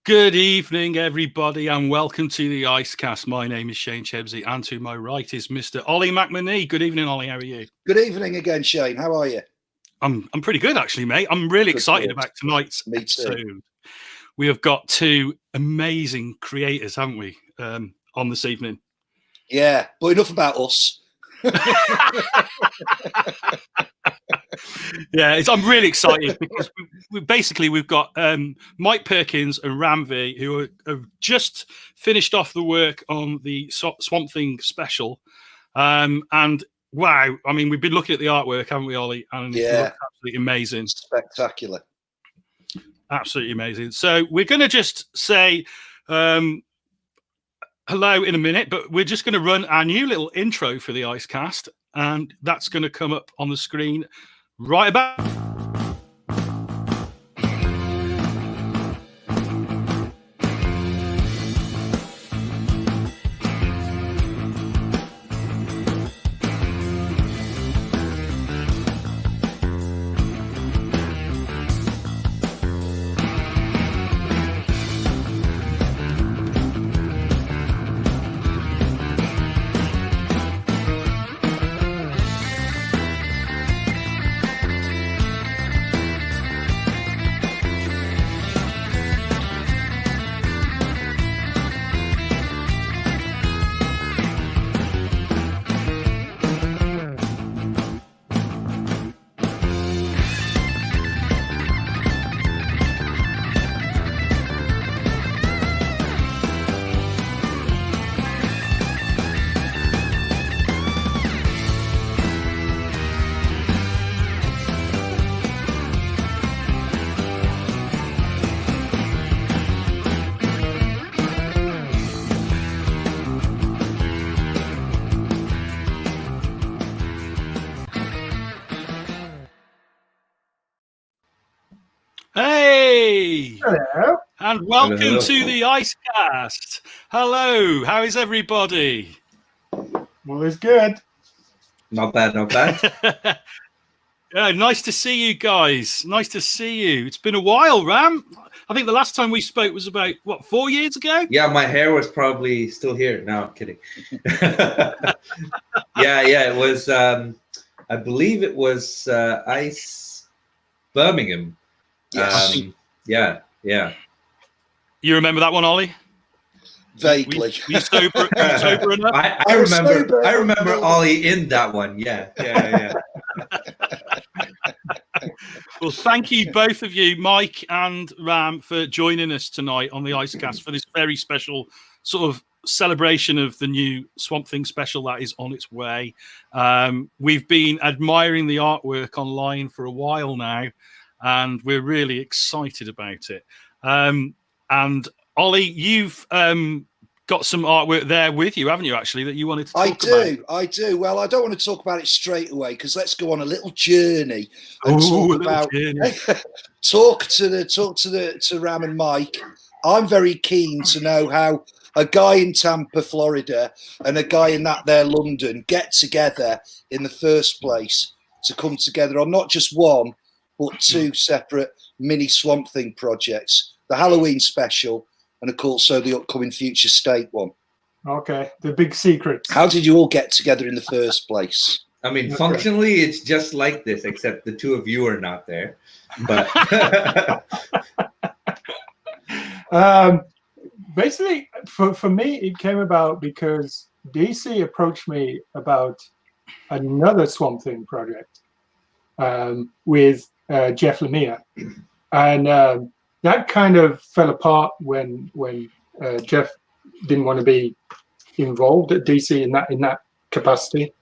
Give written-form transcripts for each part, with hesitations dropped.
Good evening, everybody, and welcome to the Icecast. My name is Shane Chebsey, and to my right is Mr. Ollie McMonee. Good evening, Ollie. How are you? Good evening again, Shane. How are you? I'm pretty good, actually, mate. I'm really excited about tonight's episode. We have got two amazing creators, haven't we, on this evening? Yeah, but enough about us. Yeah, I'm really excited because we've got Mike Perkins and Ram V, who have just finished off the work on the Swamp Thing special. And wow, I mean, we've been looking at the artwork, haven't we, Ollie? And it looks absolutely amazing. Spectacular. Absolutely amazing. So we're going to just say hello in a minute, but we're just going to run our new little intro for the Icecast, and that's going to come up on the screen right about. Hey! Hello. And welcome to the Icecast. Hello, how is everybody? Well, it's good. Not bad, not bad. Yeah, nice to see you guys. Nice to see you. It's been a while, Ram. I think the last time we spoke was about, 4 years ago? Yeah, my hair was probably still here. No, I'm kidding. yeah, it was, I believe it was Ice Birmingham. Yes. Yeah. You remember that one, Ollie? Vaguely. You sober enough? I remember Ollie in that one. Yeah. Well, thank you, both of you, Mike and Ram, for joining us tonight on the Icecast for this very special sort of celebration of the new Swamp Thing special that is on its way. We've been admiring the artwork online for a while now, and we're really excited about it. And Ollie, you've got some artwork there with you, haven't you, actually, that you wanted to talk about? I do. Well, I don't want to talk about it straight away because let's go on a little journey and talk to Ram and Mike. I'm very keen to know how a guy in Tampa, Florida, and a guy in that there London get together in the first place to come together on not just one, but two separate mini Swamp Thing projects. The Halloween special and, of course, so the upcoming Future State one. Okay, the big secret. How did you all get together in the first place? I mean, functionally, it's just like this, except the two of you are not there. But basically, for me, it came about because DC approached me about another Swamp Thing project with Jeff Lemire, and that kind of fell apart when Jeff didn't want to be involved at DC in that capacity,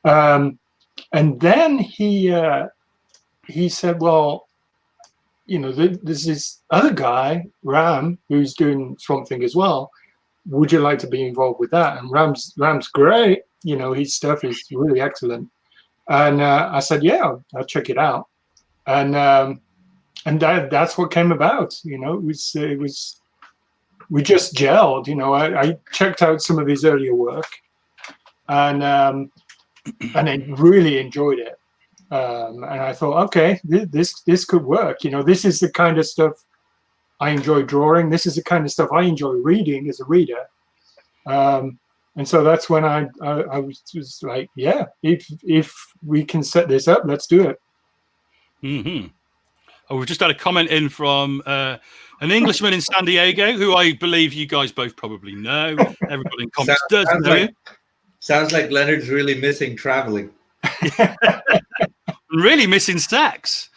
and then he said, "Well, there's this other guy, Ram, who's doing Swamp Thing as well. Would you like to be involved with that?" And Ram's great. His stuff is really excellent. And I said, "Yeah, I'll check it out." And that's what came about. It was we just gelled. I checked out some of his earlier work, and I really enjoyed it. And I thought, okay, this could work. This is the kind of stuff I enjoy drawing. This is the kind of stuff I enjoy reading as a reader. And so that's when I was just like, yeah, if we can set this up, let's do it. Mm-hmm. Oh, we've just had a comment in from an Englishman in San Diego, who I believe you guys both probably know. Everybody in comics does know him. Sounds like Leonard's really missing traveling. Really missing sex.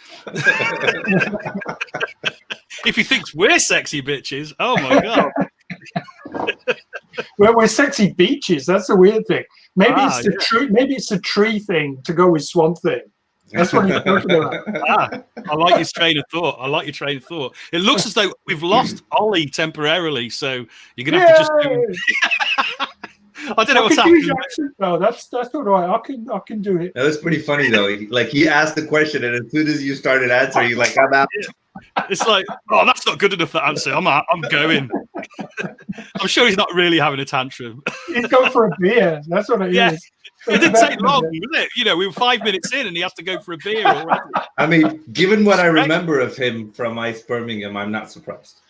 If he thinks we're sexy bitches, oh my god. Well, we're sexy beaches. That's the weird thing. Maybe it's the tree. Maybe it's the tree thing to go with Swamp Thing. That's what he's talking about. I like your train of thought. It looks as though we've lost Ollie temporarily, so you're gonna have to just do... I don't know what's happening. No, that's all right. I can do it. That was pretty funny though. Like he asked the question, and as soon as you started answering, you're like, I'm out. It's like, oh, that's not good enough, that answer. I'm out. I'm going. I'm sure he's not really having a tantrum. He's going for a beer. That's what it is. It didn't take long, did it? You know, we were 5 minutes in and he has to go for a beer already. I mean, given what I remember of him from Ice Birmingham, I'm not surprised.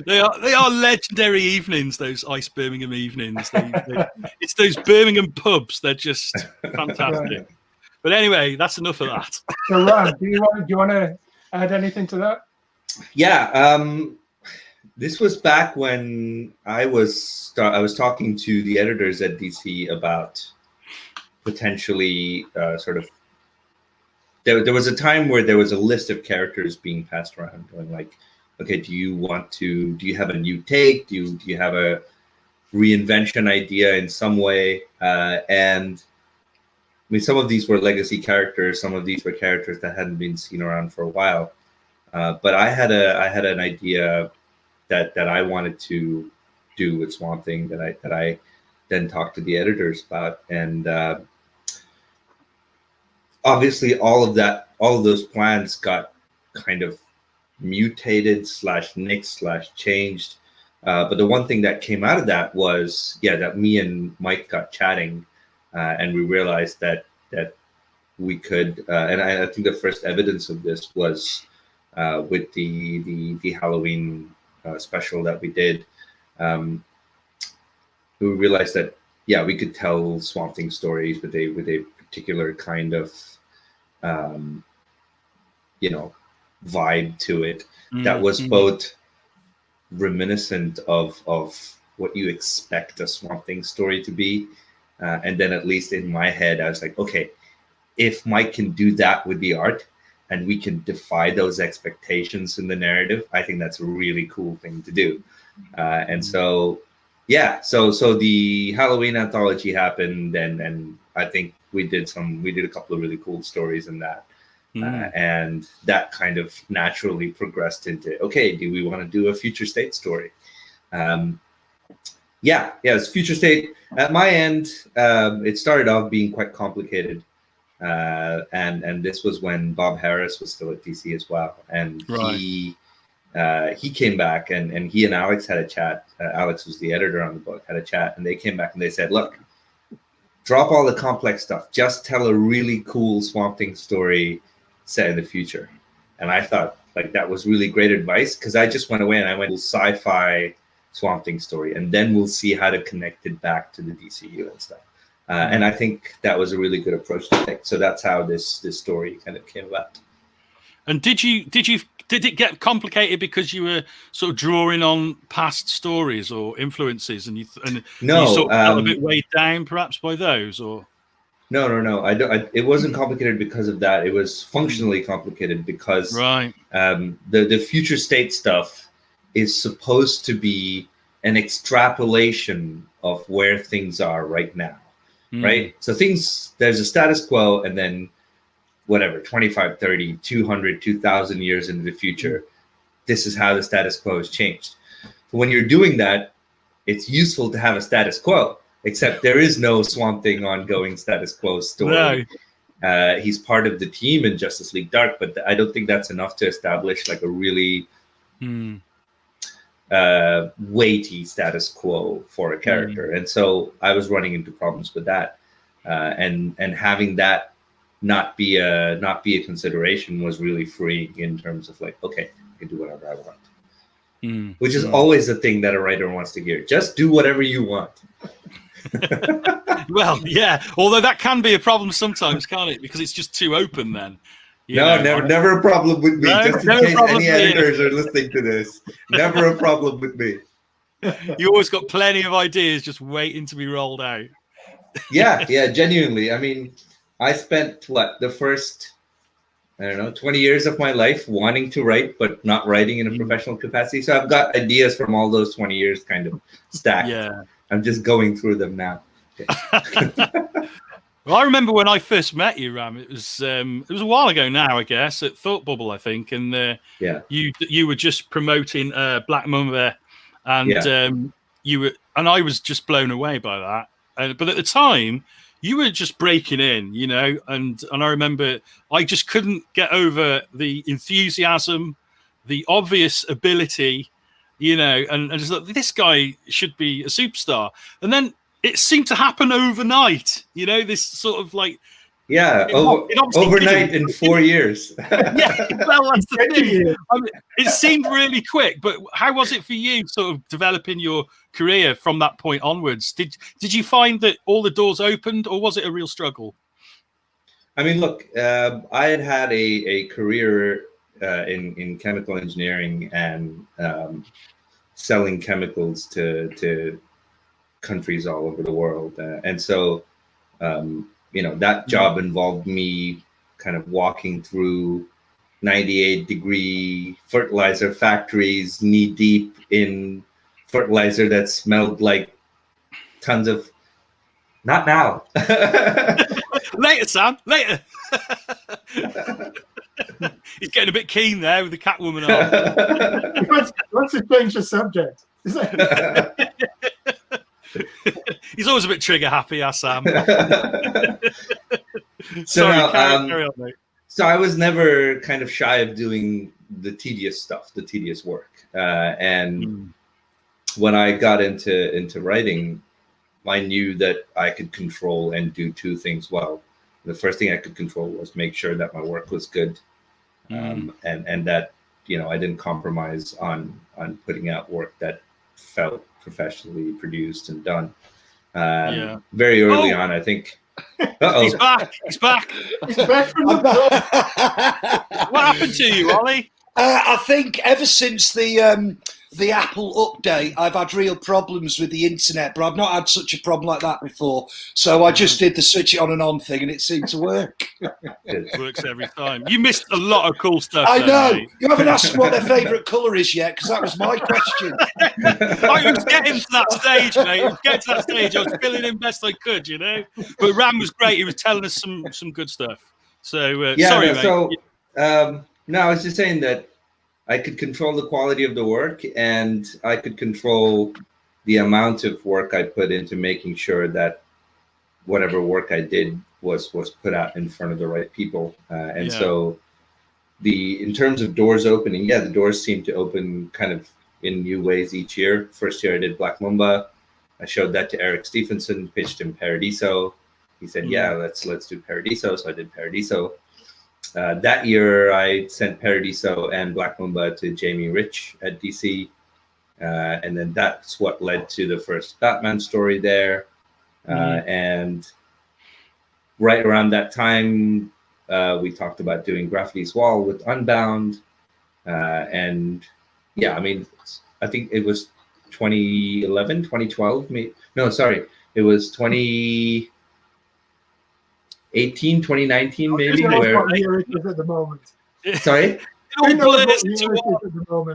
They are legendary evenings, those Ice Birmingham evenings. It's those Birmingham pubs. They're just fantastic. Right. But anyway, that's enough of that. So, Ron, do you want to add anything to that? Yeah. This was back when I was talking to the editors at DC about potentially sort of. There was a time where there was a list of characters being passed around, going like, okay, do you have a new take? Do you have a reinvention idea in some way? And I mean, some of these were legacy characters. Some of these were characters that hadn't been seen around for a while. But I had an idea that I wanted to do with Swamp Thing that I then talked to the editors about, and obviously all of those plans got kind of mutated / nixed / changed. But the one thing that came out of that was, that me and Mike got chatting, and we realized that we could, and I think the first evidence of this was with the Halloween special that we did. We realized that we could tell Swamp Thing stories with a particular kind of vibe to it that was both reminiscent of what you expect a Swamp Thing story to be, and then at least in my head I was like, okay, if Mike can do that with the art and we can defy those expectations in the narrative, I think that's a really cool thing to do. And so the Halloween anthology happened, and I think we did a couple of really cool stories in that. And that kind of naturally progressed into, okay, do we want to do a Future State story? It's Future State. At my end, it started off being quite complicated. And this was when Bob Harris was still at DC as well. And he came back, and he and Alex had a chat. Alex was the editor on the book, had a chat, and they came back and they said, look, drop all the complex stuff. Just tell a really cool Swamp Thing story set in the future. And I thought like that was really great advice, because I just went away and I went to sci-fi Swamp Thing story, and then we'll see how to connect it back to the DCU and stuff. And I think that was a really good approach to take. So that's how this story kind of came about. And did it get complicated because you were sort of drawing on past stories or influences, and you sort of felt a bit weighed down perhaps by those, or? No. It wasn't complicated because of that. It was functionally complicated because the Future State stuff is supposed to be an extrapolation of where things are right now. Right? So there's a status quo, and then whatever, 25, 30, 200, 2,000 years into the future, this is how the status quo has changed. So when you're doing that, it's useful to have a status quo, except there is no Swamp Thing ongoing status quo story. No. He's part of the team in Justice League Dark, but I don't think that's enough to establish like a really weighty status quo for a character. And so I was running into problems with that. And having that not be a consideration was really freeing in terms of like, okay, I can do whatever I want. Which is always the thing that a writer wants to hear. Just do whatever you want. Well, yeah. Although that can be a problem sometimes, can't it? Because it's just too open then. Never a problem with me. No, just in case any editors are listening to this. Never a problem with me. You always got plenty of ideas just waiting to be rolled out. Yeah, genuinely. I mean, I spent the first, 20 years of my life wanting to write, but not writing in a professional capacity. So I've got ideas from all those 20 years kind of stacked. Yeah. I'm just going through them now. Well, I remember when I first met you, Ram. It was a while ago now, I guess, at Thought Bubble, I think, and you were just promoting Black Mamba, and I was just blown away by that. But at the time, you were just breaking in, and I remember I just couldn't get over the enthusiasm, the obvious ability, and just thought, this guy should be a superstar. And then it seemed to happen overnight, this sort of like... Yeah, overnight in 4 years. Yeah, well, that's the thing. I mean, it seemed really quick, but how was it for you sort of developing your career from that point onwards? Did you find that all the doors opened, or was it a real struggle? I mean, look, I had a career in chemical engineering and selling chemicals to countries all over the world. And so, that job involved me kind of walking through 98-degree fertilizer factories, knee deep in fertilizer that smelled like tons of... Not now. Later, Sam, later. He's getting a bit keen there with the Catwoman on. Let's change the subject. He's always a bit trigger happy, Sam. Sorry, carry on, mate. So I was never kind of shy of doing the tedious stuff, the tedious work. And when I got into writing, I knew that I could control and do two things well. The first thing I could control was make sure that my work was good, and that I didn't compromise on putting out work that felt professionally produced and done. Very early on, I think. He's back. He's back. He's back from the What happened to you, Ollie? I think ever since the Apple update, I've had real problems with the internet, but I've not had such a problem like that before. So I just did the switch it on and on thing, and it seemed to work. It works every time. You missed a lot of cool stuff. I know. Mate. You haven't asked what their favourite colour is yet, because that was my question. I was getting to that stage, mate. I was getting to that stage. I was filling in best I could, But Ram was great. He was telling us some good stuff. So sorry, mate. So no, I was just saying that I could control the quality of the work, and I could control the amount of work I put into making sure that whatever work I did was put out in front of the right people. So in terms of doors opening, the doors seem to open kind of in new ways each year. First year I did Black Mamba. I showed that to Eric Stephenson, pitched him Paradiso. He said, let's do Paradiso. So I did Paradiso. That year, I sent Paradiso and Black Mamba to Jamie Rich at DC. And then that's what led to the first Batman story there. And right around that time, we talked about doing Graffity's Wall with Unbound. And I mean, I think it was 2011, 2012. No, sorry. It was 2018, 2019, maybe. What year it is at the moment. Sorry? Moment.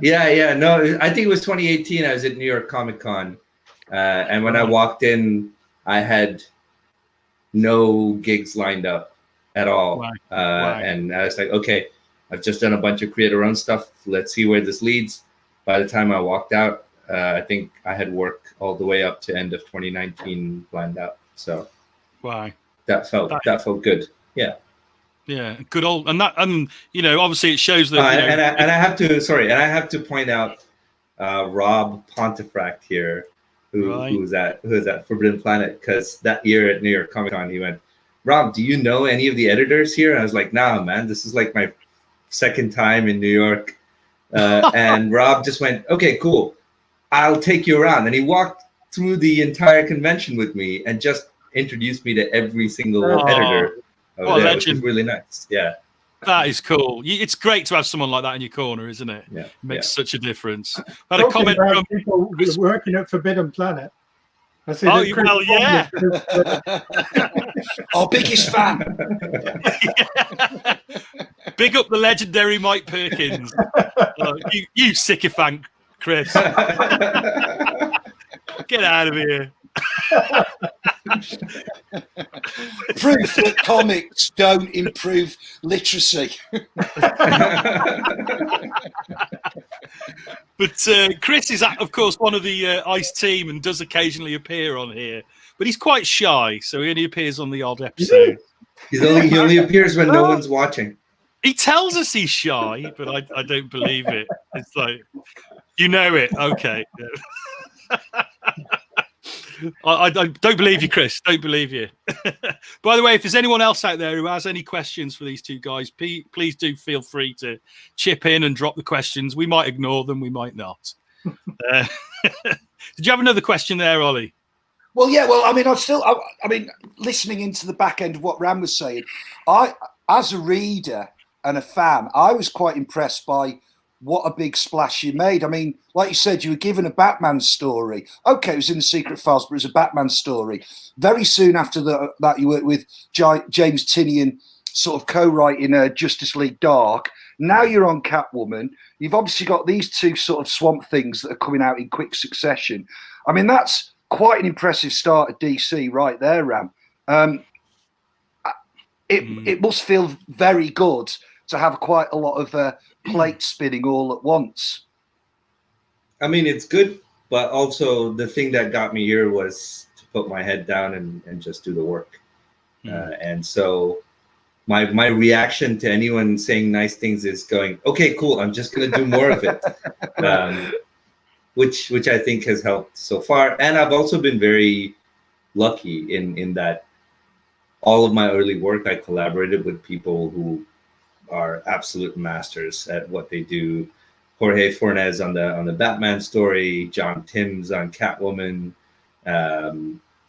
No, I think it was 2018. I was at New York Comic Con. And when I walked in, I had no gigs lined up at all. Wow. And I was like, okay, I've just done a bunch of creator-owned stuff. Let's see where this leads. By the time I walked out, I think I had work all the way up to end of 2019 lined up. So that felt good. Yeah. Yeah, good old, and obviously it shows that. And I have to point out Rob Pontefract here, who's at Forbidden Planet, because that year at New York Comic Con he went, Rob, do you know any of the editors here? And I was like, nah, man, this is like my second time in New York. And Rob just went, okay, cool. I'll take you around. And he walked through the entire convention with me and just introduced me to every single editor over there, which was really nice. Yeah. That is cool. It's great to have someone like that in your corner, isn't it? Yeah. It makes such a difference. I had Talking a comment about from people working at Forbidden Planet. I see yeah. Our biggest fan. Big up the legendary Mike Perkins. You sycophant, Chris. Get out of here. Proof that comics don't improve literacy. But Chris is, of course, one of the ICE team and does occasionally appear on here. But he's quite shy, so he only appears on the odd episode. He only appears when no one's watching. He tells us he's shy, but I don't believe it. It's like, you know it. Okay. I don't believe you, Chris. Don't believe you. By the way, if there's anyone else out there who has any questions for these two guys, please do feel free to chip in and drop the questions. We might ignore them. We might not. Did you have another question there, Ollie? Well, yeah. Well, I mean, listening into the back end of what Ram was saying, as a reader and a fan, I was quite impressed by what a big splash you made. I mean, like you said, you were given a Batman story. Okay, it was in the Secret Files, but it was a Batman story. Very soon after that, you worked with James Tynion, sort of co-writing Justice League Dark. Now you're on Catwoman. You've obviously got these two sort of Swamp Things that are coming out in quick succession. I mean, that's quite an impressive start at DC right there, Ram. It must feel very good to have quite a lot of plate spinning all at once. I mean, it's good, but also the thing that got me here was to put my head down and just do the work. And so my reaction to anyone saying nice things is going, okay, cool, I'm just going to do more of it, which I think has helped so far. And I've also been very lucky in that all of my early work, I collaborated with people who are absolute masters at what they do. Jorge Fornes on the Batman story, John Timms on Catwoman,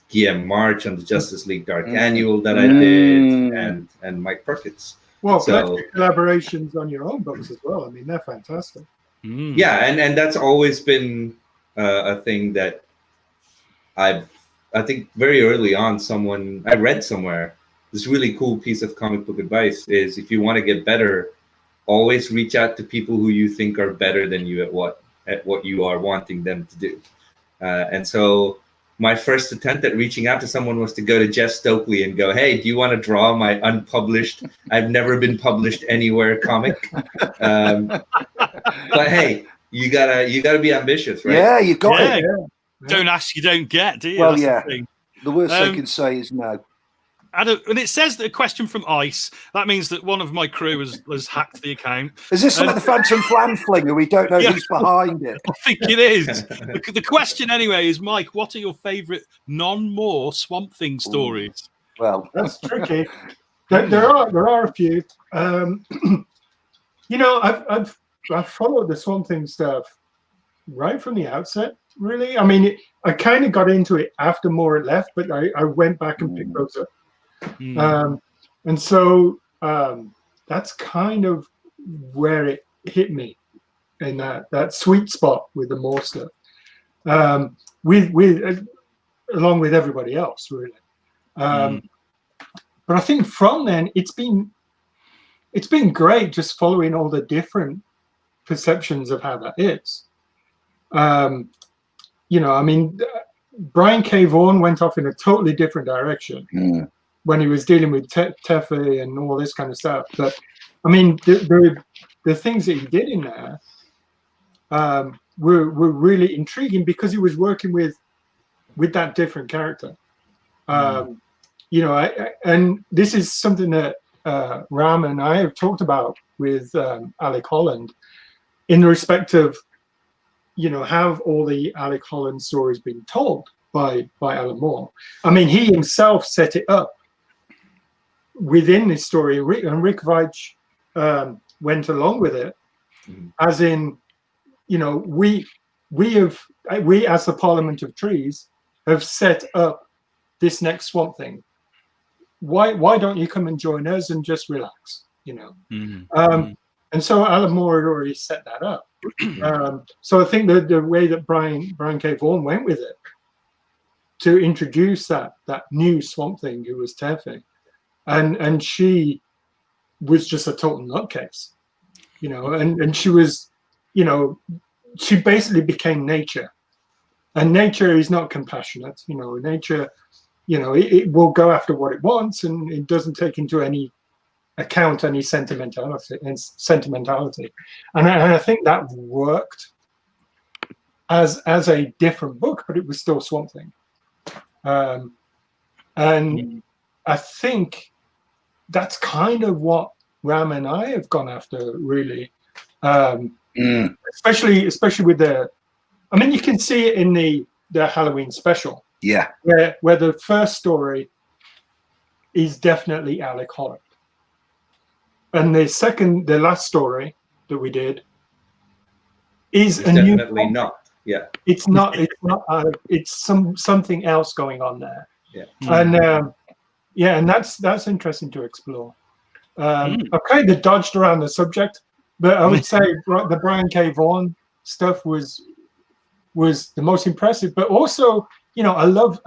Guillaume March on the Justice League Dark Annual that I did, and Mike Perkins. Well, so collaborations on your own books as well. I mean, they're fantastic. Yeah, and that's always been a thing that I think very early on, I read somewhere, this really cool piece of comic book advice is, if you want to get better, always reach out to people who you think are better than you at what you are wanting them to do. And so my first attempt at reaching out to someone was to go to Jeff Stokely and go, hey, do you want to draw my unpublished, I've never been published anywhere comic? But hey, you gotta be ambitious, right? Yeah, you got it. Yeah. Don't ask, you don't get, do you? Well, That's the worst they can say is no. And it says that a question from ICE. That means that one of my crew has hacked the account. Is this some of the Phantom Flan flinger? We don't know who's behind it. I think it is. The question anyway is, Mike, what are your favourite non-more Swamp Thing stories? Well, that's tricky. There are a few. You know, I've followed the Swamp Thing stuff right from the outset. Really, I mean, I kind of got into it after Moore had left, but I went back and picked those up. And so that's kind of where it hit me, in that sweet spot with the Moore stuff, with along with everybody else, really. But I think from then it's been great just following all the different perceptions of how that is. You know, I mean, Brian K. Vaughan went off in a totally different direction when he was dealing with Tefe and all this kind of stuff. But I mean, the things that he did in there were really intriguing because he was working with that different character. You know, and this is something that Ram and I have talked about with Alec Holland in respect of, you know, have all the Alec Holland stories been told by Alan Moore? I mean, he himself set it up within this story, and Rick Veitch went along with it, as in, you know, we as the Parliament of Trees have set up this next Swamp Thing. Why don't you come and join us and just relax, you know? And so Alan Moore had already set that up. So I think the way that Brian K. Vaughan went with it to introduce that new Swamp Thing who was Tefe, and she was just a total nutcase, you know, and she was, you know, she basically became nature, and nature is not compassionate, you know. Nature, you know, it will go after what it wants, and it doesn't take into any account any sentimentality. And I think that worked as a different book, but it was still Swamp Thing. And I think that's kind of what Ram and I have gone after, really. Especially with the, I mean, you can see it in the Halloween special. Yeah. Where the first story is definitely Alec Holland. And the last story that we did is it's definitely not. Yeah. It's not. It's something else going on there. Yeah. And and that's interesting to explore. Okay, they dodged around the subject, but I would say the Brian K. Vaughan stuff was the most impressive. But also, you know, I love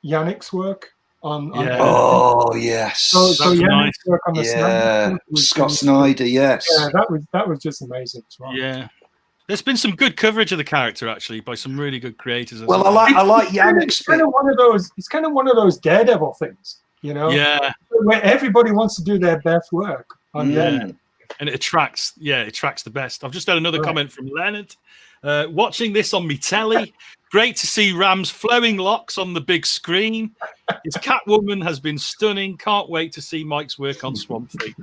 Yannick's work on oh yes. So Yannick's work on the Snyder Scott Snyder, yes. Yeah, that was just amazing as well. Yeah. There's been some good coverage of the character, actually, by some really good creators. Well, I like Yannick's. It's kind of one of those. It's kind of one of those Daredevil things, you know. Yeah. Where everybody wants to do their best work on Daredevil. And it attracts the best. I've just had another comment from Leonard. Watching this on me telly, great to see Ram's flowing locks on the big screen. His Catwoman has been stunning. Can't wait to see Mike's work on Swamp Thing.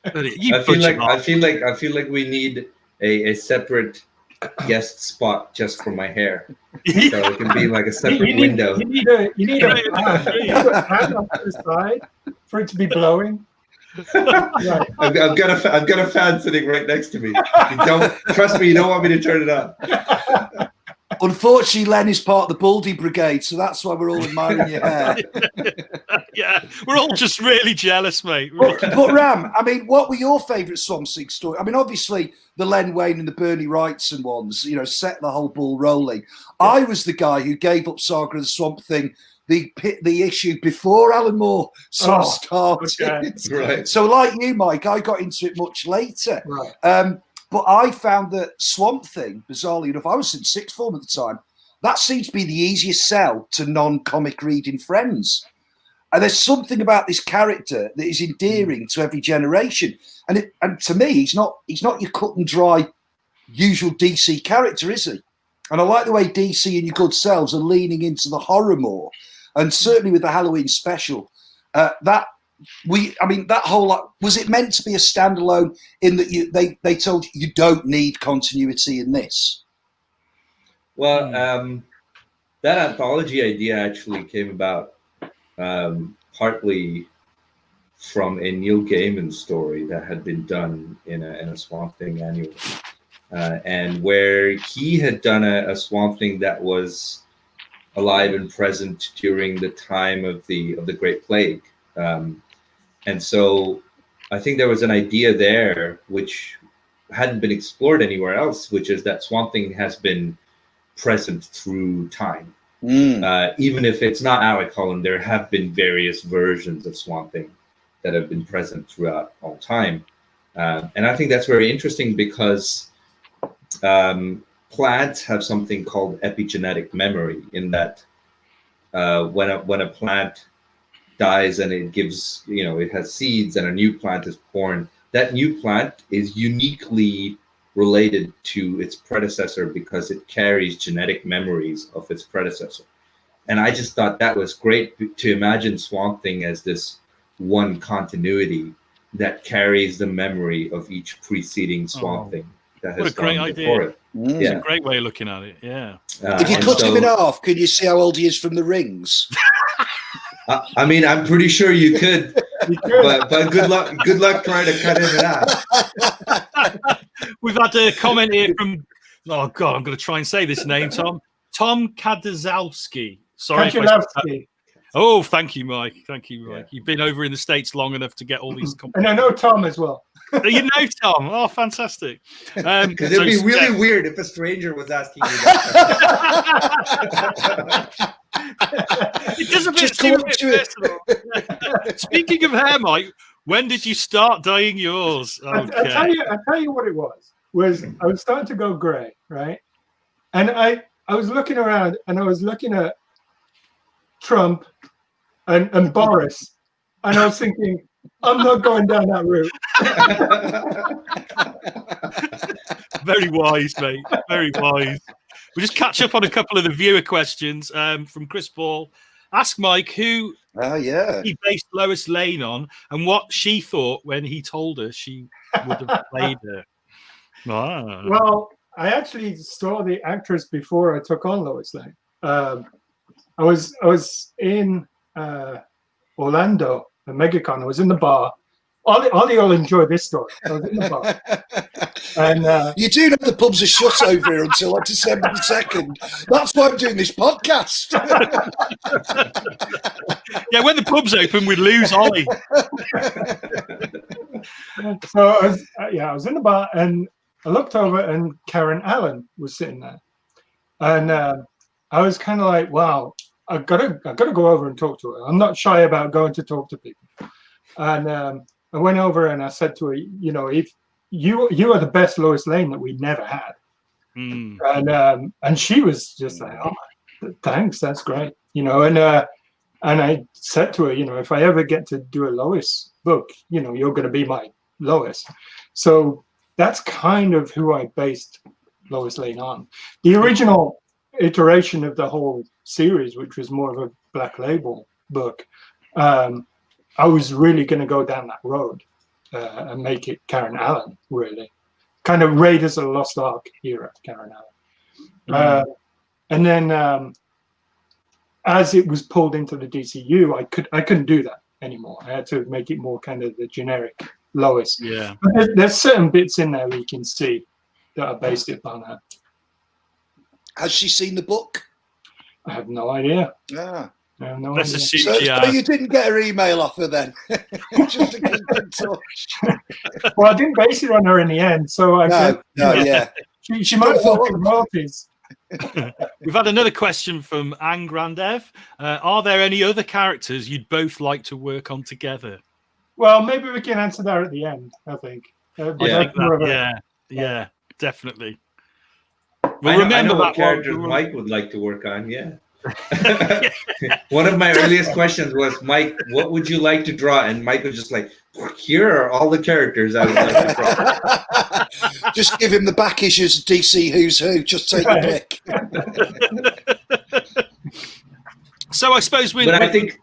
I feel like we need a separate guest spot just for my hair, so it can be like a separate window. You need a fan on the side for it to be blowing. Right. I've got a fan sitting right next to me. Trust me, you don't want me to turn it on. Unfortunately, Len is part of the Baldy Brigade, so that's why we're all admiring your hair. Yeah, we're all just really jealous, mate. But Ram, I mean, what were your favourite Swamp Thing stories? I mean, obviously, the Len Wayne and the Bernie Wrightson ones, you know, set the whole ball rolling. I was the guy who gave up Saga of the Swamp Thing, the issue before Alan Moore started. Okay. Right. So, like you, Mike, I got into it much later. Right. But I found that Swamp Thing, bizarrely enough, I was in sixth form at the time, that seemed to be the easiest sell to non-comic reading friends. And there's something about this character that is endearing to every generation. And to me, he's not your cut and dry usual DC character, is he? And I like the way DC and your good selves are leaning into the horror more. And certainly with the Halloween special, that whole, was it meant to be a standalone in that they told you don't need continuity in this? Well, that anthology idea actually came about partly from a Neil Gaiman story that had been done in a Swamp Thing annual, and where he had done a Swamp Thing that was alive and present during the time of the Great Plague. And so I think there was an idea there which hadn't been explored anywhere else, which is that Swamp Thing has been present through time. Even if it's not Alec Holland, there have been various versions of Swamp Thing that have been present throughout all time. And I think that's very interesting because plants have something called epigenetic memory, in that when a plant dies and it gives, it has seeds and a new plant is born, that new plant is uniquely related to its predecessor because it carries genetic memories of its predecessor. And I just thought that was great to imagine Swamp Thing as this one continuity that carries the memory of each preceding Swamp Thing that has gone before it. It's a great way of looking at it, yeah. If you cut him in half, could you see how old he is from the rings? I mean, I'm pretty sure you could. but good luck trying to cut in and out. We've had a comment here from, oh God, I'm going to try and say this name, Tom Kadzalski. Sorry. Oh, thank you, Mike. Thank you, Mike. Yeah. You've been over in the States long enough to get all these compliments. And I know Tom as well. You know Tom. Oh, fantastic. Because it'd be really weird if a stranger was asking you that. It does a bit personal. Speaking of hair, Mike, when did you start dyeing yours? Okay. I'll tell you what it was I was starting to go grey, right? And I was looking around and I was looking at Trump and Boris, and I was thinking, I'm not going down that route. Very wise, mate. Very wise. We'll just catch up on a couple of the viewer questions from Chris Paul. Ask Mike who he based Lois Lane on and what she thought when he told her she would have played her. Ah. Well, I actually saw the actress before I took on Lois Lane. I was in Orlando at MegaCon. I was in the bar. Ollie will enjoy this story. I was in the bar. And you do know the pubs are shut over here until December 2nd. That's why I'm doing this podcast. Yeah, when the pub's open, we lose Ollie. So I was in the bar and I looked over and Karen Allen was sitting there. And I was kind of like, wow, I gotta go over and talk to her. I'm not shy about going to talk to people. And I went over and I said to her, you know, if you are the best Lois Lane that we never had. And she was just like, oh, thanks, that's great, you know. And I said to her, you know, if I ever get to do a Lois book, you know, you're going to be my Lois. So that's kind of who I based Lois Lane on. The original iteration of the whole series, which was more of a Black Label book, I was really going to go down that road and make it Karen Allen, really. Kind of Raiders of the Lost Ark era Karen Allen. And then as it was pulled into the DCU, I couldn't do that anymore. I had to make it more kind of the generic Lois. Yeah. But there's certain bits in there we can see that are based upon her. Has she seen the book? I have no idea. Yeah. I have no That's idea. So you didn't get her email off her then? Just to keep in touch. Well, I didn't base it on her in the end, so I guess, yeah. She might have thought royalties. We've had another question from Anne Grandev. Are there any other characters you'd both like to work on together? Well, maybe we can answer that at the end, I think. Yeah, definitely. Well, I know what characters Mike would like to work on, yeah. One of my earliest questions was, Mike, what would you like to draw? And Mike was just like, here are all the characters I would like to draw. Just give him the back issues of DC Who's Who. Just take a pick. So I suppose But I think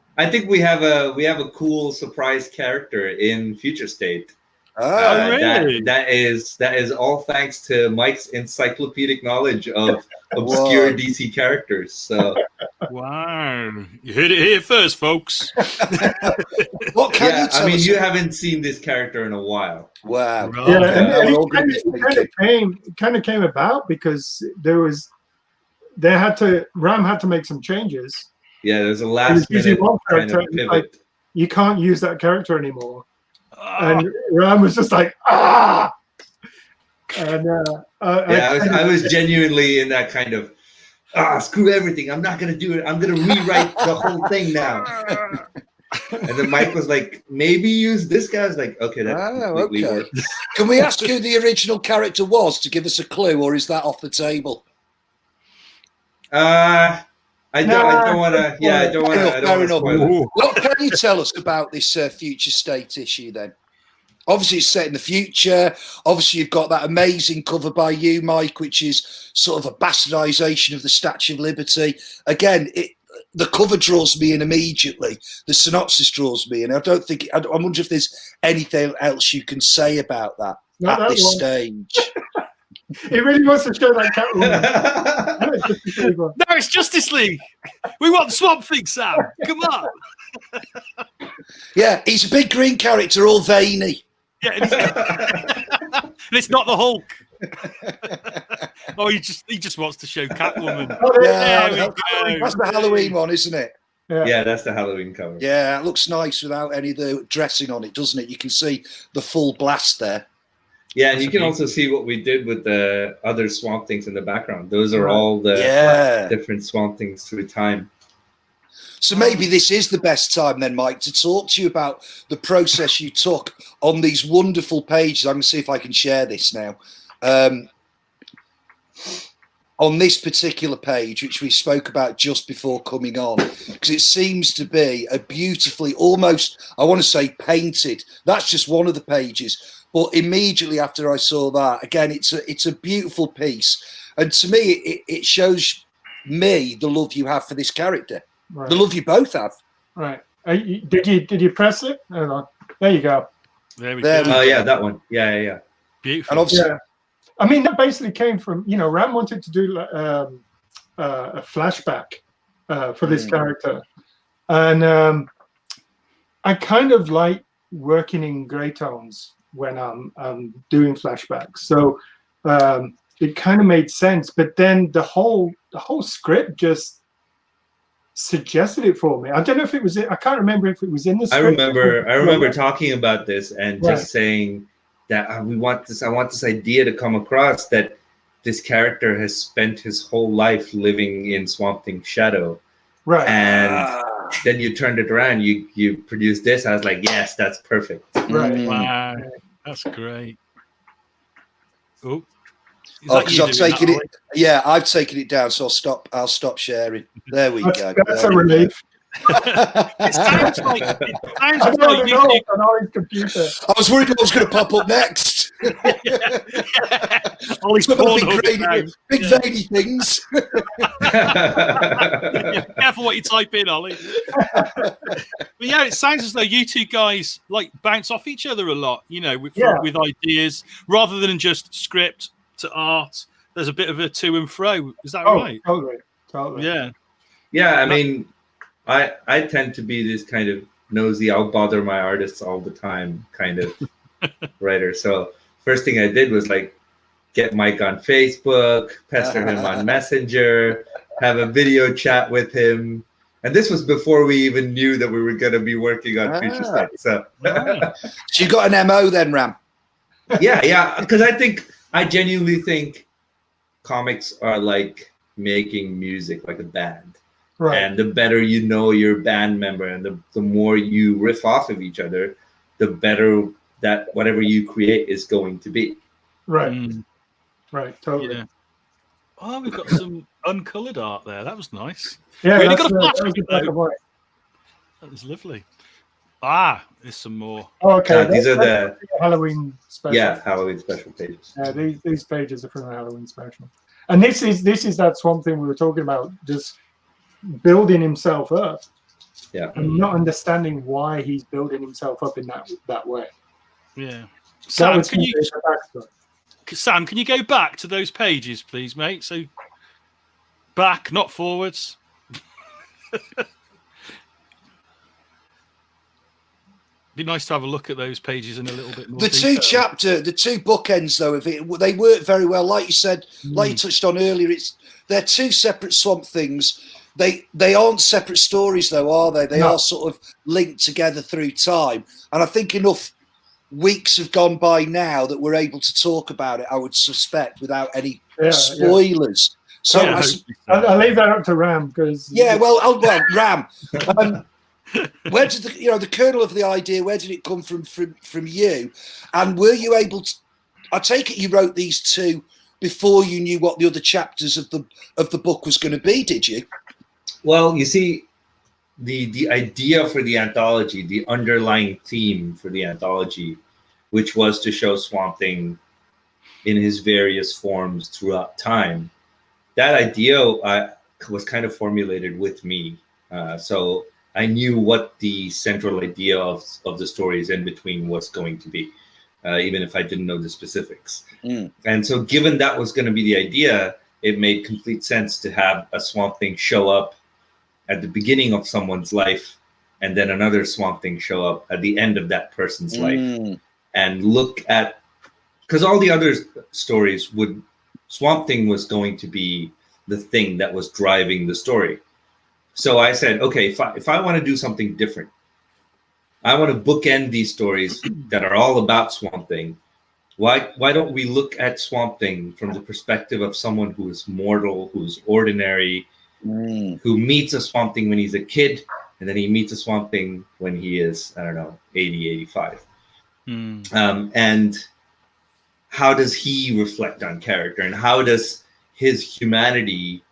we have a cool surprise character in Future State. Really? That is all thanks to Mike's encyclopedic knowledge of obscure DC characters. So wow, you heard it here first, folks. What can you tell us? You haven't seen this character in a while. Wow. Right. Yeah, and it kind of came about because Ram had to make some changes. Yeah, there's a last minute kind of pivot. Like, you can't use that character anymore. And Ram was just like, ah! And I was genuinely in that kind of, screw everything. I'm not going to do it. I'm going to rewrite the whole thing now. And then Mike was like, maybe use this guy. I was like, okay, that completely works. Can we ask who the original character was to give us a clue, or is that off the table? I don't want to. Yeah, I don't want to spoil it. What can you tell us about this Future State issue then? Obviously, it's set in the future. Obviously, you've got that amazing cover by you, Mike, which is sort of a bastardization of the Statue of Liberty. Again, the cover draws me in immediately. The synopsis draws me in. I wonder if there's anything else you can say about that at this stage. It really wants to show that Catwoman. No, it's Justice League. We want Swamp Thing, Sam. Come on. Yeah, he's a big green character, all veiny. Yeah, and, and it's not the Hulk. Oh, he just wants to show Catwoman. Yeah, There we go. that's the Halloween one, isn't it? Yeah, that's the Halloween cover. Yeah, it looks nice without any of the dressing on it, doesn't it? You can see the full blast there. Yeah, and you can also see what we did with the other Swamp Things in the background. Those are all the different Swamp Things through time. So maybe this is the best time then, Mike, to talk to you about the process you took on these wonderful pages. I'm going to see if I can share this now. On this particular page, which we spoke about just before coming on, because it seems to be a beautifully, almost, I want to say painted. That's just one of the pages. But immediately after I saw that, again, it's a beautiful piece. And to me, it shows me the love you have for this character. Right. The love you both have. Right. Did you press it? Hold on. There you go. There we go. Oh, yeah, that one. Yeah. Beautiful. And obviously, I mean, that basically came from, Ram wanted to do a flashback for this character. And I kind of like working in gray tones when I'm doing flashbacks. So it kind of made sense. But then the whole script just suggested it for me. I don't know if it was I can't remember if it was in the script. I remember talking about this and just saying that I want this idea to come across, that this character has spent his whole life living in Swamp Thing's shadow. Right. And then you turned it around, you produced this. I was like, yes, that's perfect. Right. Wow. That's great. Oh. because I've taken it. Yeah, I've taken it down, so I'll stop sharing. There we go. That's a relief. It sounds like I don't know on his computer. I was worried what was going to pop up next. Ollie's big veiny things. Careful what you type in, Ollie. But yeah, it sounds as though you two guys like bounce off each other a lot, with ideas rather than just script to art. There's a bit of a to and fro. Is that right? Totally. Yeah, I mean, I tend to be this kind of nosy, I'll bother my artists all the time kind of writer. So first thing I did was like get Mike on Facebook, pester him on Messenger, have a video chat with him. And this was before we even knew that we were going to be working on Future State. So you got an MO then, Ram? Yeah, because I genuinely think comics are like making music, like a band. Right. And the better you know your band member and the more you riff off of each other, the better that whatever you create is going to be. Right. Right, totally. Yeah. Oh, we've got some uncolored art there. That was nice. Yeah, we only got a that was lovely. There's some more. Oh, okay. These are the Halloween special. Yeah, Halloween special pages. Yeah, these pages are from the Halloween special. And this is that Swamp Thing we were talking about, just building himself up. Yeah. And not understanding why he's building himself up in that way. Yeah. Sam, can you go back to those pages, please, mate? So back, not forwards. Be nice to have a look at those pages in a little bit more detail. The two bookends though of it, they work very well. Like you said, like you touched on earlier, they're two separate Swamp Things. They aren't separate stories though, are they? They are sort of linked together through time. And I think enough weeks have gone by now that we're able to talk about it, I would suspect, without any spoilers. So I'll leave that up to Ram because Ram. Where did the kernel of the idea? Where did it come from you? And were you able to? I take it you wrote these two before you knew what the other chapters of the book was going to be. Did you? Well, you see, the idea for the anthology, the underlying theme for the anthology, which was to show Swamp Thing in his various forms throughout time, that idea was kind of formulated with me. So I knew what the central idea of the stories in between was going to be, even if I didn't know the specifics. And so given that was going to be the idea, it made complete sense to have a Swamp Thing show up at the beginning of someone's life and then another Swamp Thing show up at the end of that person's life, and look at, because all the other stories would, Swamp Thing was going to be the thing that was driving the story. So I said, okay, if I want to do something different, I want to bookend these stories that are all about Swamp Thing. Why don't we look at Swamp Thing from the perspective of someone who is mortal, who's ordinary, who meets a Swamp Thing when he's a kid, and then he meets a Swamp Thing when he is, I don't know, 80, 85. And how does he reflect on character, and how does his humanity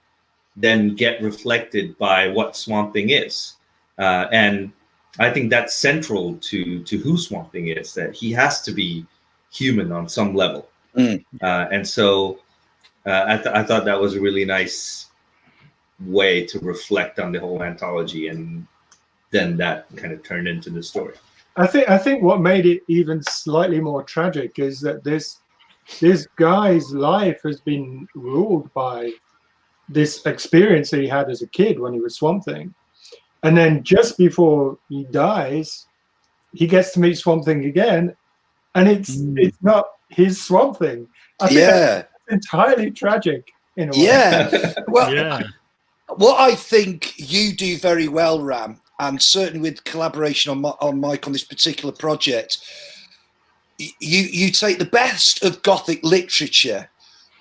then get reflected by what Swamp Thing is? And I think that's central to who Swamp Thing is, that he has to be human on some level. And so I thought that was a really nice way to reflect on the whole anthology, and then that kind of turned into the story. I think what made it even slightly more tragic is that this guy's life has been ruled by this experience that he had as a kid when he was Swamp Thing. And then just before he dies, he gets to meet Swamp Thing again, and it's not his Swamp Thing. I think that's entirely tragic in a way. Yeah. Well, what I think you do very well, Ram, and certainly with collaboration on Mike on this particular project, you take the best of Gothic literature,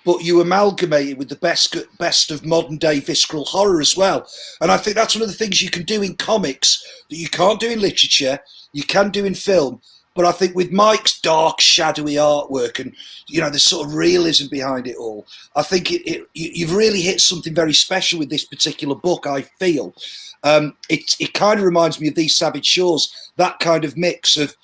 but you amalgamate it with the best of modern day visceral horror as well. And I think that's one of the things you can do in comics that you can't do in literature, you can do in film. But I think with Mike's dark, shadowy artwork and, you know, the sort of realism behind it all, I think you've really hit something very special with this particular book, I feel. It kind of reminds me of These Savage Shores, that kind of mix of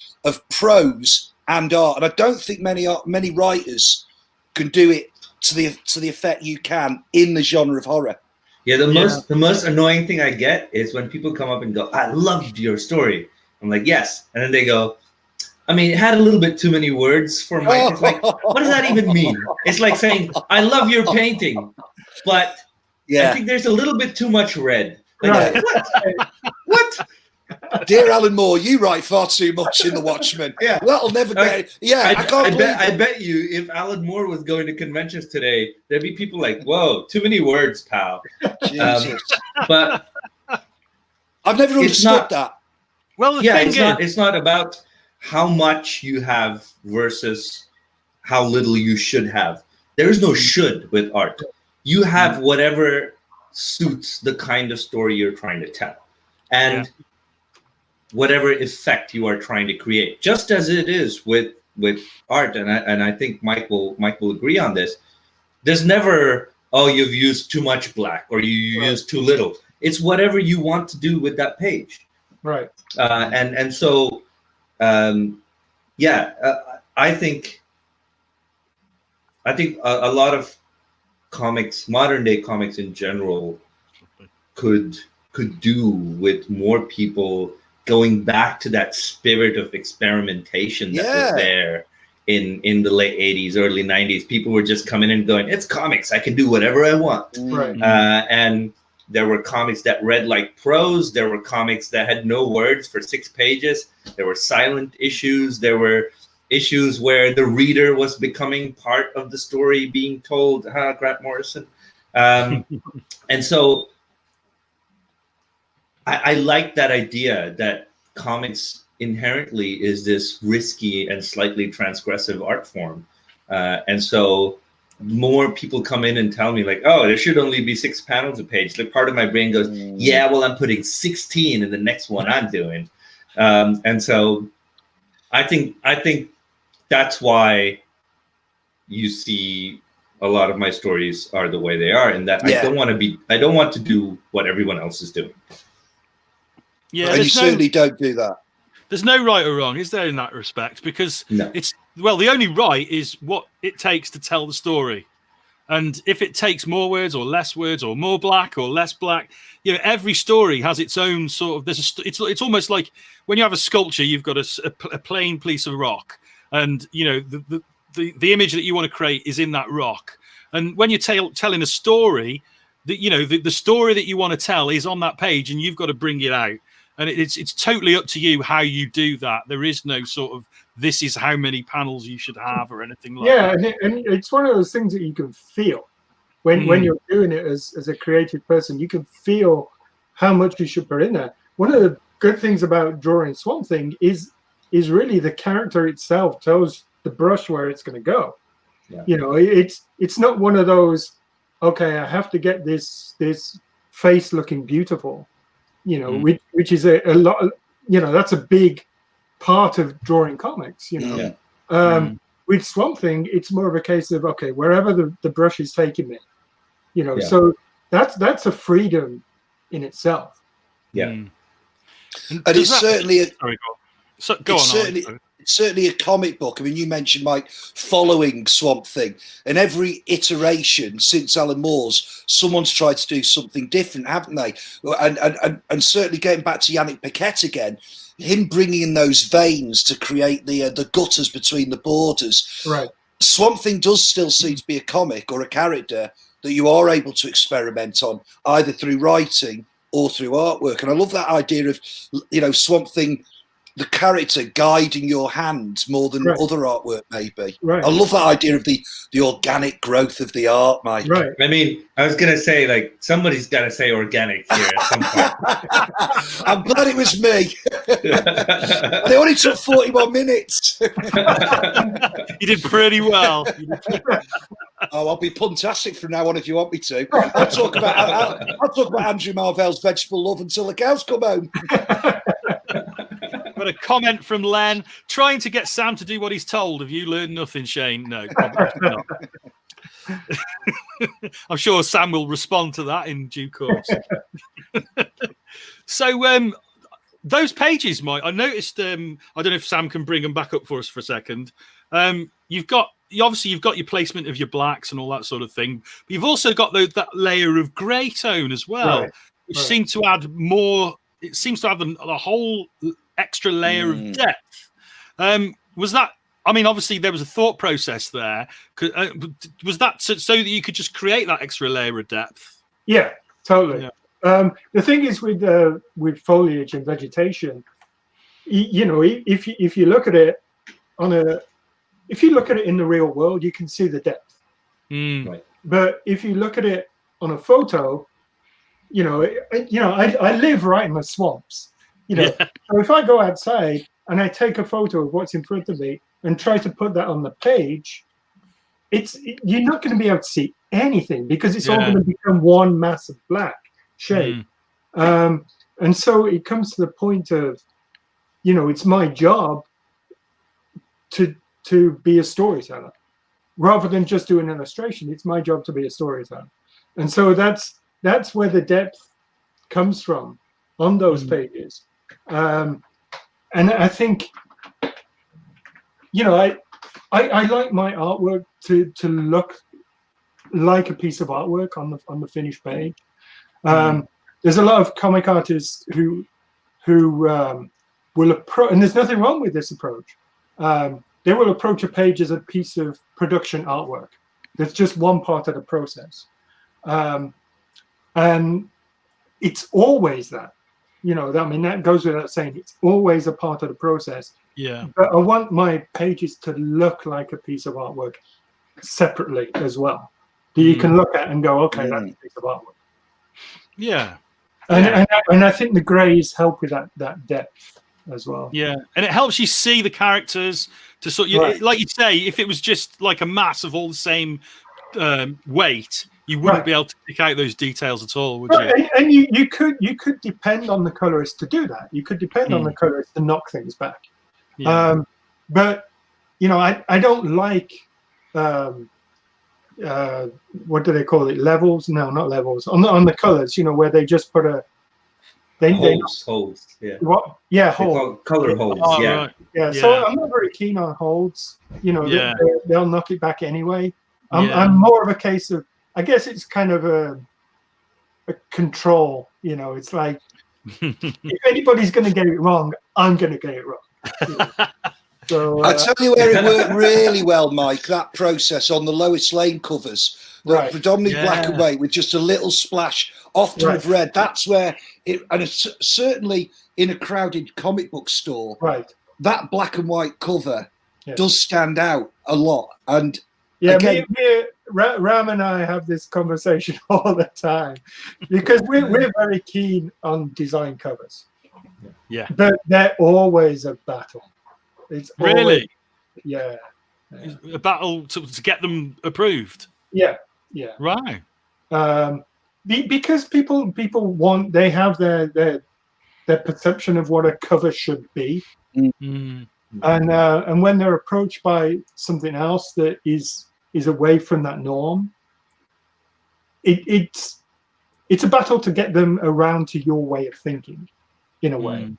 prose and art. And I don't think many writers can do it to the effect you can in the genre of horror. Yeah, the most annoying thing I get is when people come up and go, "I loved your story." I'm like, "Yes," and then they go, "I mean, it had a little bit too many words for Mike." It's like, what does that even mean? It's like saying, "I love your painting," but I think there's a little bit too much red. Like, what? Dear Alan Moore, you write far too much in The Watchmen. Yeah, that'll never get. I bet you, if Alan Moore was going to conventions today, there'd be people like, "Whoa, too many words, pal." Jesus. But I've never understood that. Well, it's not about how much you have versus how little you should have. There is no should with art. You have whatever suits the kind of story you're trying to tell, and whatever effect you are trying to create, just as it is with art. And I think Mike will agree on this. There's never, oh, you've used too much black or you used too little. It's whatever you want to do with that page. Right. And so, I think a lot of comics, modern day comics in general, could do with more people going back to that spirit of experimentation that was there in the late 80s, early 90s. People were just coming in and going, "It's comics, I can do whatever I want." Right. And there were comics that read like prose. There were comics that had no words for 6 pages. There were silent issues. There were issues where the reader was becoming part of the story being told. Grant Morrison. And so I like that idea that comics inherently is this risky and slightly transgressive art form. And so more people come in and tell me like, "Oh, there should only be 6 panels a page." Like part of my brain goes, "Yeah, well, I'm putting 16 in the next one I'm doing." And so I think that's why you see a lot of my stories are the way they are, and that I don't want to do what everyone else is doing. Yeah, and you certainly don't do that. There's no right or wrong, is there, in that respect? Because the only right is what it takes to tell the story. And if it takes more words or less words or more black or less black, every story has its own sort of. It's almost like when you have a sculpture, you've got a plain piece of rock, and the image that you want to create is in that rock. And when you're telling a story, the story that you want to tell is on that page, and you've got to bring it out. and it's totally up to you how you do that. There is no sort of this is how many panels you should have or anything like that. And it's one of those things that you can feel when you're doing it as a creative person. You can feel how much you should put in there. One of the good things about drawing Swamp Thing is really the character itself tells the brush where it's going to go. Yeah. You know, it's not one of those, okay, I have to get this face looking beautiful, you know, which is a lot, you know, that's a big part of drawing comics, you know. Yeah. With Swamp Thing, it's more of a case of, okay, wherever the brush is taking me, you know, so that's a freedom in itself. Yeah. And it's certainly a, sorry, go on. It's certainly a comic book. I mean, you mentioned, Mike, following Swamp Thing, and every iteration since Alan Moore's, someone's tried to do something different, haven't they? And certainly getting back to Yannick Paquette again, him bringing in those veins to create the gutters between the borders. Right. Swamp Thing does still seem to be a comic or a character that you are able to experiment on, either through writing or through artwork. And I love that idea of, you know, Swamp Thing, the character guiding your hand more than other artwork, maybe. Right. I love that idea of the organic growth of the art, Mike. Right. I mean, I was gonna say, like, somebody's got to say organic here at some point. I'm glad it was me. They only took 41 minutes. You did pretty well. Oh, I'll be puntastic from now on if you want me to. I'll talk about Andrew Marvell's vegetable love until the cows come home. Got a comment from Len trying to get Sam to do what he's told. Have you learned nothing, Shane? No, probably not. I'm sure Sam will respond to that in due course. So those pages, Mike, I noticed. I don't know if Sam can bring them back up for us for a second. You've got your placement of your blacks and all that sort of thing. But you've also got that layer of grey tone as well, which seemed to add more. It seems to have a whole extra layer of depth. Was that? I mean, obviously there was a thought process there. Was that so that you could just create that extra layer of depth? Yeah, totally. Yeah. The thing is with foliage and vegetation, you know, if you look at it if you look at it in the real world, you can see the depth. Right. But if you look at it on a photo, I live right in the swamps. You know, so if I go outside and I take a photo of what's in front of me and try to put that on the page, you're not going to be able to see anything because it's all going to become one mass of black shade. And so it comes to the point of, you know, it's my job to be a storyteller rather than just do an illustration. It's my job to be a storyteller, and so that's where the depth comes from on those pages. And I think, you know, I like my artwork to look like a piece of artwork on the finished page. There's a lot of comic artists who will approach, and there's nothing wrong with this approach. They will approach a page as a piece of production artwork. That's just one part of the process. And it's always that, you know, I mean, that goes without saying, it's always a part of the process. Yeah. But I want my pages to look like a piece of artwork separately as well, that you can look at and go, okay, that's a piece of artwork. Yeah. And I think the greys help with that depth as well. Yeah, and it helps you see the characters to sort of, like you say, if it was just like a mass of all the same weight, you wouldn't be able to pick out those details at all, would you? And you could depend on the colorist to do that. You could depend on the colorist to knock things back. Yeah. But you know, I don't like what do they call it? Levels? No, not levels. On the colors, you know, where they just put holds. Yeah. What? Yeah, holds. Color holds. Oh, yeah. Right. Yeah. So I'm not very keen on holds. You know, they'll knock it back anyway. I'm more of a case of, I guess it's kind of a control. You know, it's like if anybody's going to get it wrong, I'm going to get it wrong. You know? So I tell you where it worked really well, Mike. That process on the Lois Lane covers, Right. predominantly black and Yeah. white with just a little splash, often Right. of red. That's where it, and it's certainly in a crowded comic book store, right. that black and white cover Yeah. does stand out a lot. And Yeah, again, Ram and I have this conversation all the time because we're very keen on design covers. Yeah. But they're always a battle. It's always, Really? yeah. A battle to get them approved. Yeah. Right. Because people want, they have their perception of what a cover should be, Mm. and when they're approached by something else that is away from that norm, it's a battle to get them around to your way of thinking, in a way.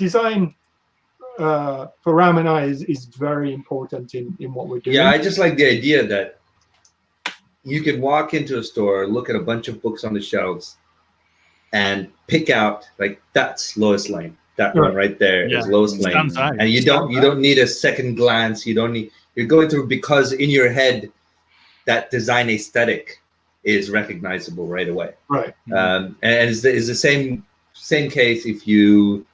Design for Ram and I is very important in what we're doing. Yeah, I just like the idea that you can walk into a store, look at a bunch of books on the shelves, and pick out, like, that's Lois Lane. That one right there is Lois Lane, Stands out. and you don't need a second glance. You're going through, because in your head that design aesthetic is recognizable right away. Right. And it's the same case if you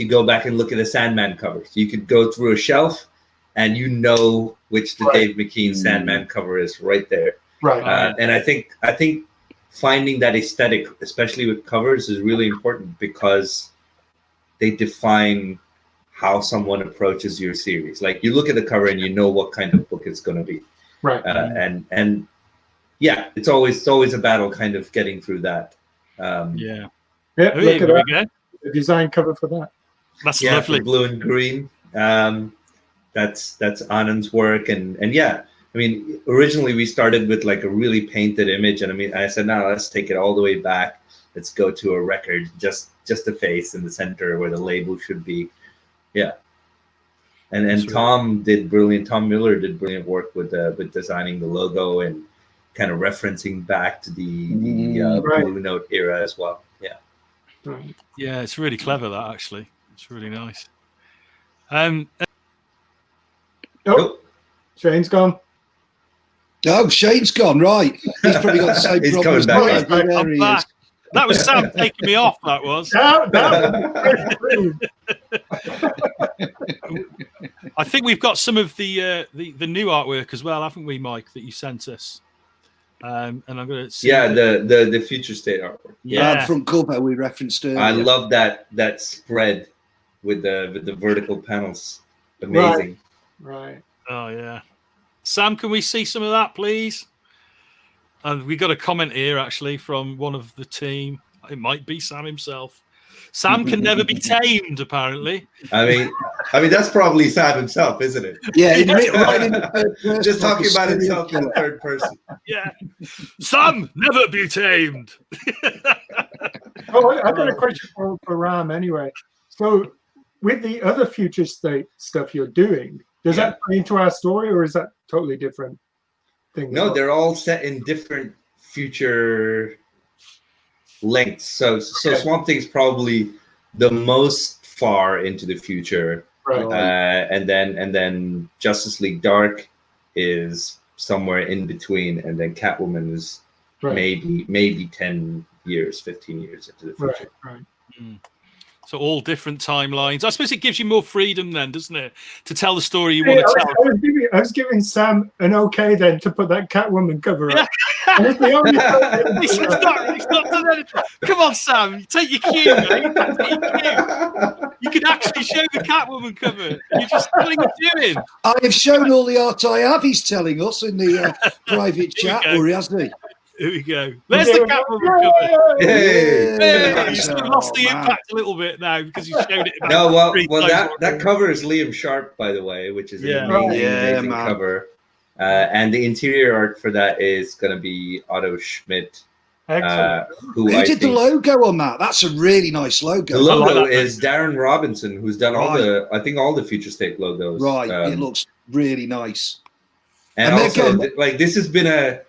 go back and look at the Sandman covers. You could go through a shelf and which the Dave McKean Sandman cover is right there. Right. And I think finding that aesthetic, especially with covers, is really important because they define how someone approaches your series. Like, you look at the cover and you know what kind of book it's going to be. Right. And yeah, it's always a battle kind of getting through that. Yeah. Yeah, look at that. Go. The design cover for that. That's Yeah, lovely. for blue and green. That's Anand's work, and yeah, I mean, originally we started with like a really painted image, and I said, no, let's take it all the way back. Let's go to a record, just a face in the center where the label should be. Yeah. And Tom Miller did brilliant work with designing the logo and kind of referencing back to the Blue Note era as well. Yeah. Right. Yeah, it's really clever, that, actually. It's really nice. Shane's gone. oh, Shane's gone, right. He's probably got the same He's problem as coming Mike. back. There he back. is. That was Sam taking me off, that was. I think we've got some of the new artwork as well, haven't we, Mike, that you sent us? And I'm going to see. Yeah, the future state artwork. Yeah, front cover we referenced earlier. I love that spread with the vertical panels. Amazing. Right. Oh, yeah. Sam, can we see some of that, please? And we got a comment here, actually, from one of the team. It might be Sam himself. Sam can never be tamed, apparently. I mean that's probably Sam himself, isn't it? Yeah, right in the third person, Just talking like about a himself in serial the third person. Yeah. Sam, never be tamed. Oh, I got a question for Ram anyway. So, with the other future state stuff you're doing, does that play into our story, or is that totally different thing? No, they're all set in different future lengths. So Swamp Thing's probably the most far into the future, right? And then Justice League Dark is somewhere in between, and then Catwoman is maybe 10 years, 15 years into the future. Right. So all different timelines. I suppose it gives you more freedom then, doesn't it, to tell the story you want to tell? I was giving Sam an okay then to put that Catwoman cover up. And it's the only He's not done anything. Come on, Sam, take your cue, mate. Take your cue. You can actually show the Catwoman cover. You're just what are you doing? I have shown all the art I have. He's telling us in the private chat, or hasn't he? Here we go. There's the Catwoman cover. Hey. You sort of lost the impact a little bit now because you showed it. No, well, that cover is Liam Sharp, by the way, which is an amazing cover. And the interior art for that is going to be Otto Schmidt. Who did the logo on that? That's a really nice logo. The logo is Darren Robinson, who's done all the Future State logos. Right, it looks really nice. And also, like this has been a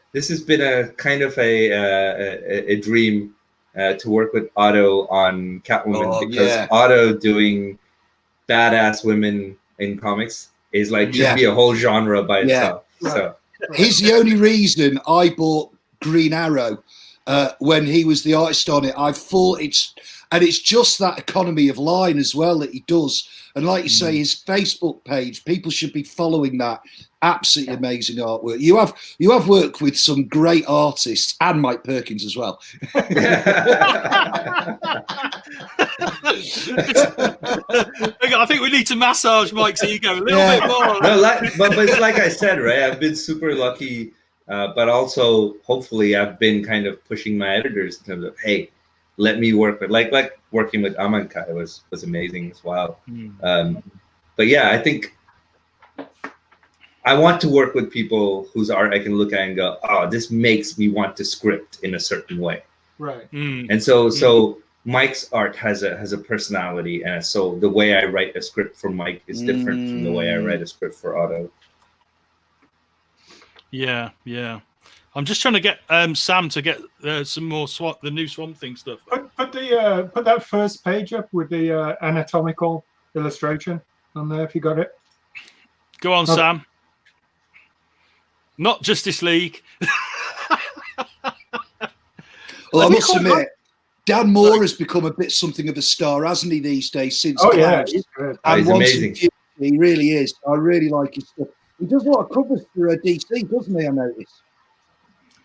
kind of a dream to work with Otto on Catwoman, because yeah. Otto doing badass women in comics is like should be a whole genre by itself. So he's the only reason I bought Green Arrow when he was the artist on it. I thought it's just that economy of line as well that he does. And like you say, his Facebook page, people should be following that. Absolutely amazing artwork. You have worked with some great artists, and Mike Perkins as well. I think we need to massage Mike's ego a little bit more. No, but it's like I said, right? I've been super lucky, but also hopefully I've been kind of pushing my editors in terms of, hey, let me work with like working with Amankai was amazing as well. But yeah, I think I want to work with people whose art I can look at and go, oh, this makes me want to script in a certain way. Right. And so Mike's art has a personality, and so the way I write a script for Mike is different from the way I write a script for Otto. Yeah. I'm just trying to get Sam to get some more the new Swamp Thing stuff. Put that first page up with the anatomical illustration on there if you got it. Go on, Sam. Not Justice League. Well, I must admit, Dan Moore has become a bit something of a star, hasn't he, these days? Since he's good. And He's amazing. He really is. I really like his stuff. He does a lot of covers for DC, doesn't he? I noticed.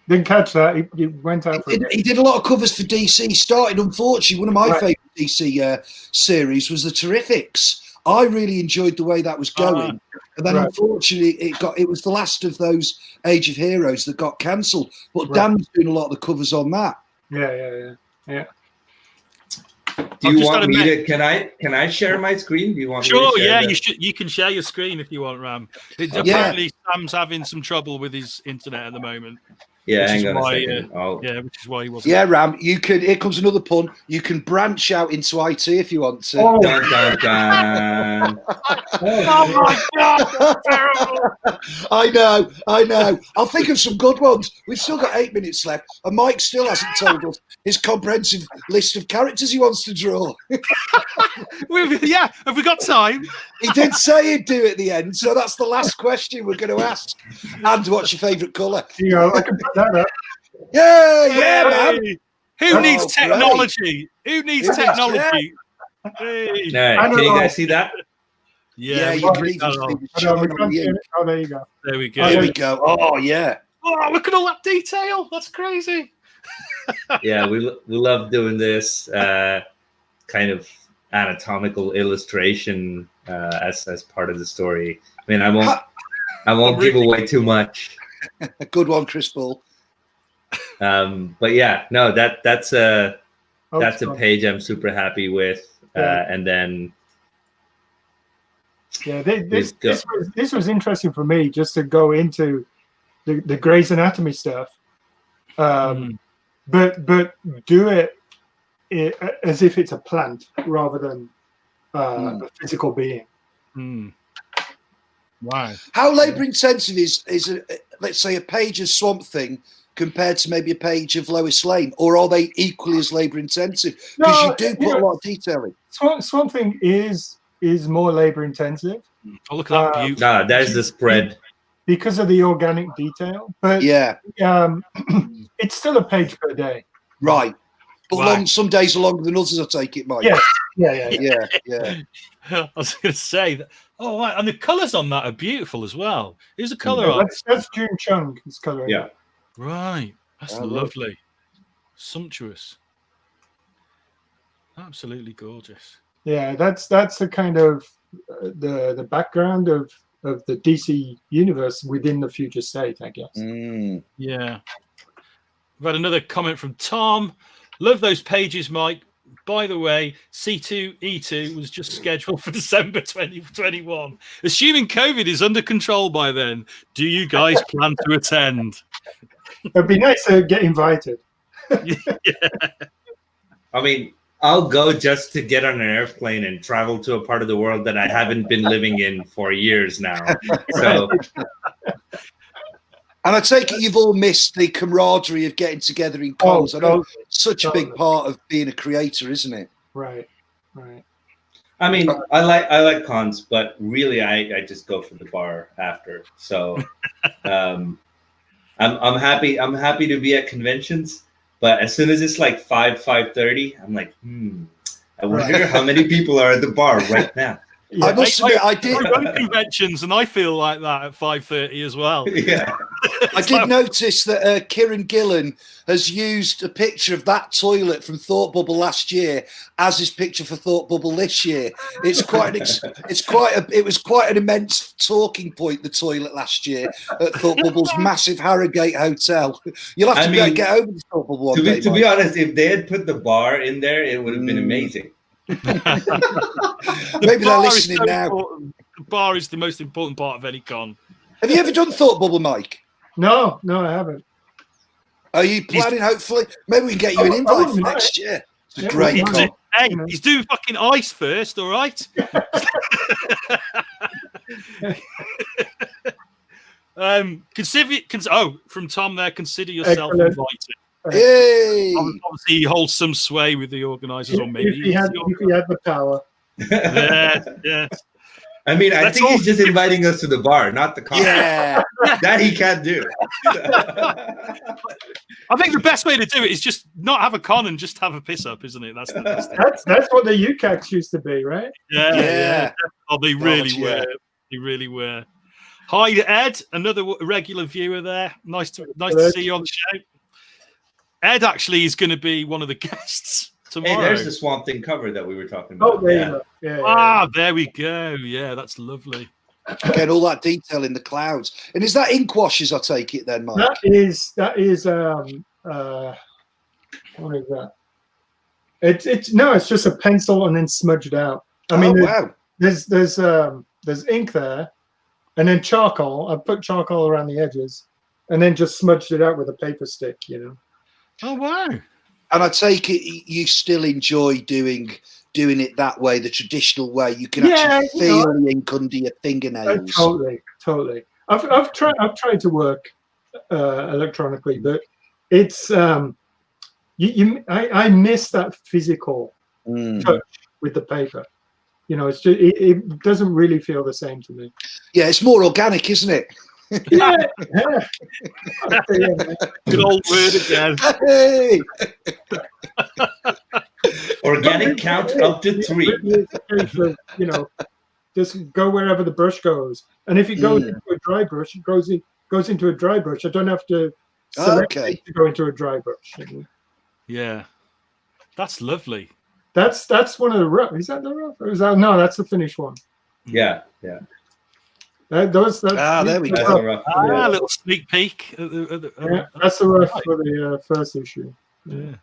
Didn't catch that. He went out for He did a lot of covers for DC. Started, unfortunately, one of my favourite DC series was the Terrifics. I really enjoyed the way that was going, and then unfortunately, it was the last of those Age of Heroes that got cancelled. But Dan was doing a lot of the covers on that. Yeah. Do you want me to? Can I share my screen? Do you want? Sure. Me to share You can share your screen if you want, Ram. Apparently, Sam's having some trouble with his internet at the moment. Yeah, hang on a second. Which is why he wasn't. Yeah, Ram, you can. Here comes another pun. You can branch out into IT if you want to. Oh, dun, dun, dun. Oh my God, that's terrible. I know. I'll think of some good ones. We've still got 8 minutes left, and Mike still hasn't told us his comprehensive list of characters he wants to draw. Have we got time? He did say he'd do it at the end, so that's the last question we're going to ask. And what's your favourite colour? I can put that up. Yeah, man. Who needs technology? Who needs technology? Hey. Right, can you guys see that? Yeah, you can even see the there you go. There we go. There we go. Oh, yeah. Oh, look at all that detail. That's crazy. Yeah, we love doing this kind of anatomical illustration as part of the story. I mean, I won't give away too much. A good one, Chris Bull. But yeah, no, that's a page I'm super happy with. And then this was interesting for me just to go into the Grey's Anatomy stuff, but do it as if it's a plant rather than a physical being. Wow. How labour intensive is let's say a page of Swamp Thing compared to maybe a page of Lois Lane, or are they equally as labour intensive? Because you do put a lot of detail in. Swamp Thing is more labour intensive. Oh, look at that view. There's the spread. Because of the organic detail. But it's still a page per day. Right. But some days are longer than others, I take it, Mike. Yeah. I was going to say that. Oh, right. And the colours on that are beautiful as well. Who's the colour on? That's June Chung. His colour. Yeah. Right. That's lovely. Sumptuous. Absolutely gorgeous. Yeah, that's the kind of the background of the DC universe within the future state, I guess. Yeah. We've had another comment from Tom. Love those pages, Mike. By the way, C2E2 was just scheduled for December 2021. Assuming COVID is under control by then, do you guys plan to attend? It'd be nice to get invited. I mean, I'll go just to get on an airplane and travel to a part of the world that I haven't been living in for years now. So, And I take it you've all missed the camaraderie of getting together in cons. I know such a big part of being a creator, isn't it? Right. I mean, I like cons, but really, I just go for the bar after. So, I'm happy to be at conventions, but as soon as it's like 5:30, I'm like, I wonder how many people are at the bar right now. Yeah. I must admit, I run conventions, and I feel like that at 5:30 as well. Yeah, I did notice that Kieran Gillen has used a picture of that toilet from Thought Bubble last year as his picture for Thought Bubble this year. It was quite an immense talking point, the toilet last year at Thought Bubble's massive Harrogate hotel. You'll have to get over the Thought Bubble one day. To be honest, if they had put the bar in there, it would have been amazing. Maybe they're listening now. Important. The bar is the most important part of any con. Have you ever done Thought Bubble, Mike? No, I haven't. Are you planning? Hopefully, maybe we can get you an invite for next year. It's a great con. Hey, he's doing fucking ice first, all right? From Tom there, consider yourself invited. Hey! Obviously, he holds some sway with the organisers, or maybe if he had the power. Yeah. I mean, I think he's just inviting us to the bar, not the con. Yeah, that he can't do. I think the best way to do it is just not have a con and just have a piss up, isn't it? That's what the UCACs used to be, right? Yeah. Oh, they really were. They really were. Hi, Ed, another regular viewer there. Nice to see you on the show. Ed actually is going to be one of the guests tomorrow. Hey, there's the Swamp Thing cover that we were talking about. Oh, there you go. Yeah. There we go. Yeah, that's lovely. Again, all that detail in the clouds. And is that ink washes? I take it then, Mike. That is. What is that? It's just a pencil and then smudged out. I mean, wow. There's ink there, and then charcoal. I put charcoal around the edges, and then just smudged it out with a paper stick. Oh wow! And I take it you still enjoy doing it that way, the traditional way. You can actually feel the ink under your fingernails. Totally. I've tried to work electronically, but it's I miss that physical touch with the paper. It's just, it doesn't really feel the same to me. Yeah, it's more organic, isn't it? Yeah. Good old word again. Hey. Organic count up to 3. It's a case of, just go wherever the brush goes. And if it goes into a dry brush, it goes into a dry brush. I don't have to select it to go into a dry brush. Yeah. That's lovely. That's one of the rough. Is that the rough? Or is that, no, that's the finished one. Yeah. There we go. A little sneak peek. That's the rough for the first issue. Yeah.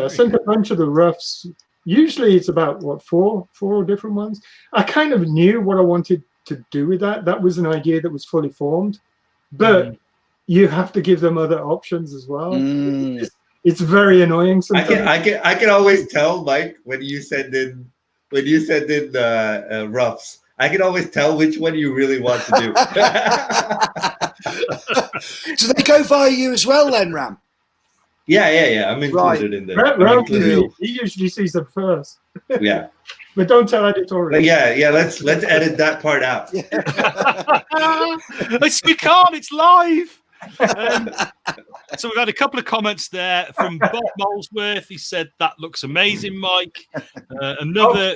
I sent a bunch of the roughs. Usually it's about four different ones. I kind of knew what I wanted to do with that. That was an idea that was fully formed, but you have to give them other options as well. It's very annoying sometimes. I can always tell, Mike, when you send in the roughs. I can always tell which one you really want to do. So they go via you as well, then, Ram? Yeah. I'm included in there. Ram, he usually sees them first. Yeah. But don't tell editorial. Yeah. Let's edit that part out. We can't. It's live. So we've had a couple of comments there from Bob Molesworth. He said that looks amazing, Mike. Another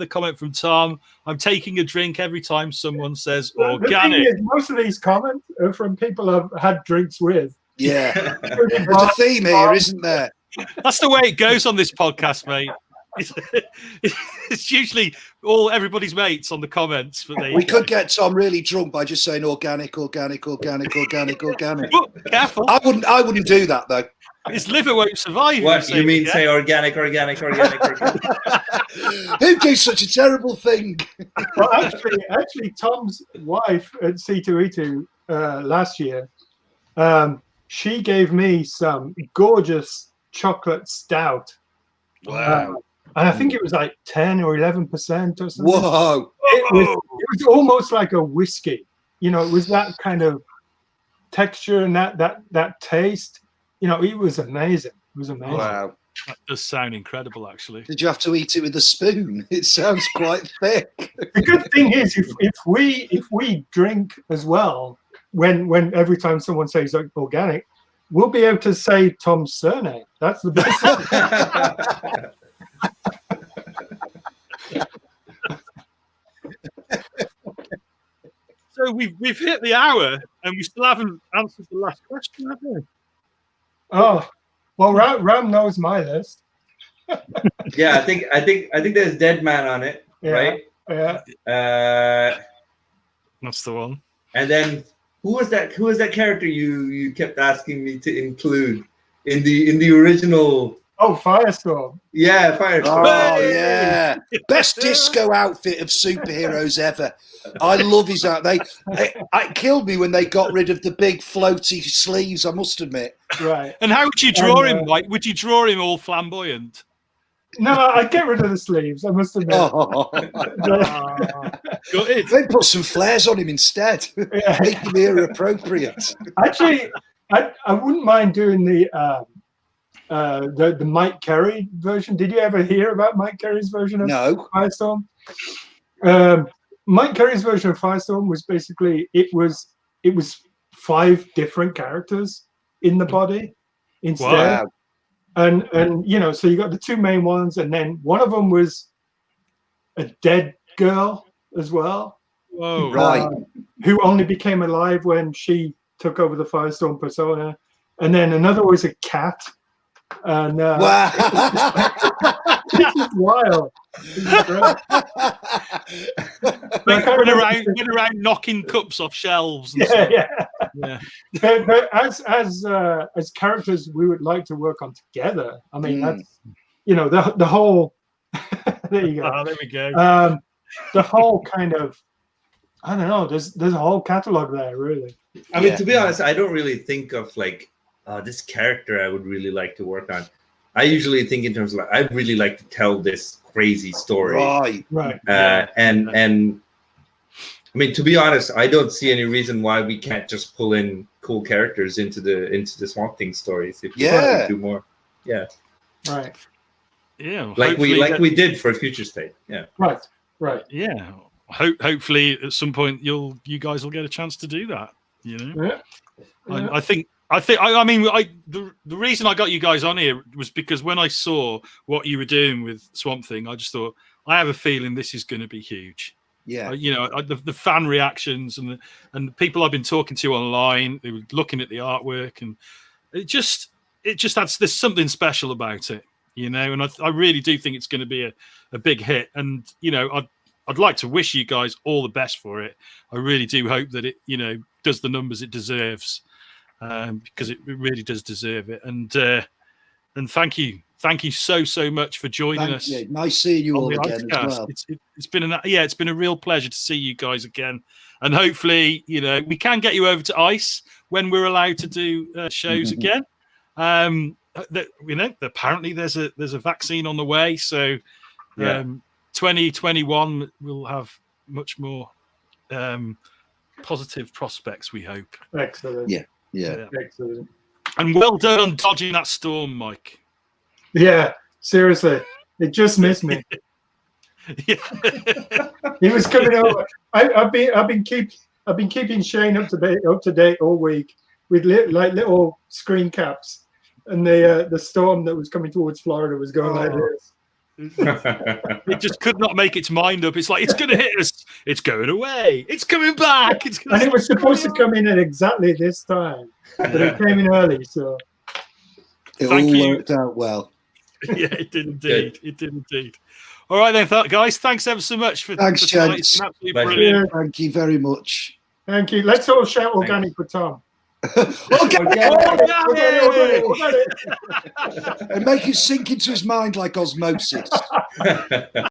comment from Tom. I'm taking a drink every time someone says organic. Most of these comments are from people I've had drinks with. Yeah, there's a theme here, isn't there? That's the way it goes on this podcast, mate. It's usually everybody's mates on the comments. We could get Tom really drunk by just saying organic. Oh, careful! I wouldn't do that though. His liver won't survive. What you mean? Say organic? Who do such a terrible thing? Well, actually, Tom's wife at C2E2 last year, she gave me some gorgeous chocolate stout. Wow. And I think it was like 10 or 11% or something. Whoa! It was almost like a whiskey. It was that kind of texture and that taste. You know, it was amazing. It was amazing. Wow. That does sound incredible, actually. Did you have to eat it with a spoon? It sounds quite thick. The good thing is, if we drink as well, when every time someone says organic, we'll be able to say Tom's surname. That's the best. So we've hit the hour, and we still haven't answered the last question, have we? Oh, well, Ram knows my list. Yeah, I think there's Dead Man on it, Yeah, right? Yeah. That's the one. And then who was that character you kept asking me to include in the original? Oh, Firestorm. Yeah, Firestorm. Oh, yeah. Best disco outfit of superheroes ever. I love his outfit. It killed me when they got rid of the big floaty sleeves, I must admit. Right. And how would you draw him, Mike? Would you draw him all flamboyant? No, I'd get rid of the sleeves, I must admit. Oh. Good. They put some flares on him instead. Yeah. Make him era appropriate. Actually, I wouldn't mind doing the Mike Carey version. Did you ever hear about Mike Carey's version of No. Firestorm? Mike Carey's version of Firestorm was basically it was 5 different characters in the body instead. Wow. And you know, so you got the 2 main ones, and then one of them was a dead girl as well. Whoa. Right. Who only became alive when she took over the Firestorm persona. And then another was a cat. And Wow. this is wild. This is great. Like went around knocking cups off shelves. And stuff. Yeah. But as characters, we would like to work on together. I mean, that's, you know, the whole. There you go. Oh, there we go. The whole kind of, I don't know. There's a whole catalog there, really. I mean, to be honest, I don't really think of like this character I would really like to work on. I usually think in terms of like, I'd really like to tell this crazy story. Right. And I mean, to be honest, I don't see any reason why we can't just pull in cool characters into the Swamp Thing stories if we want to do more. Yeah. Right. Yeah. Like we did for Future State. Yeah. Right. Yeah. Hopefully, at some point, you guys will get a chance to do that. You know. Yeah. I mean, the reason I got you guys on here was because when I saw what you were doing with Swamp Thing, I just thought, I have a feeling this is going to be huge. Yeah. You know, the fan reactions and the people I've been talking to online, they were looking at the artwork, and it just adds, there's something special about it, you know, and I really do think it's going to be a big hit. And, you know, I'd like to wish you guys all the best for it. I really do hope that it, you know, does the numbers it deserves. Because it really does deserve it, and thank you so much for joining us. You. Nice seeing you all again as well. It's been a real pleasure to see you guys again, and hopefully, you know, we can get you over to ICE when we're allowed to do shows again. You know, apparently there's a vaccine on the way, so 2021 will have much more positive prospects, we hope. Excellent. Yeah. Excellent. And well done on dodging that storm, Mike. Yeah, seriously. It just missed me. Yeah. He was coming over. I've been keeping Shane up to date all week with little screen caps, and the storm that was coming towards Florida was going like this. It just could not make its mind up. It's like, it's going to hit us. It's going away. It's coming back. And it was supposed to come in at exactly this time, but it came in early. So it all worked out well. Yeah, it did indeed. It did indeed. All right then, guys. Thanks ever so much for thanks, tonight. gents. Brilliant. Thank you very much. Thank you. Let's all shout organic for Tom. Organic! Organic! And make it sink into his mind like osmosis.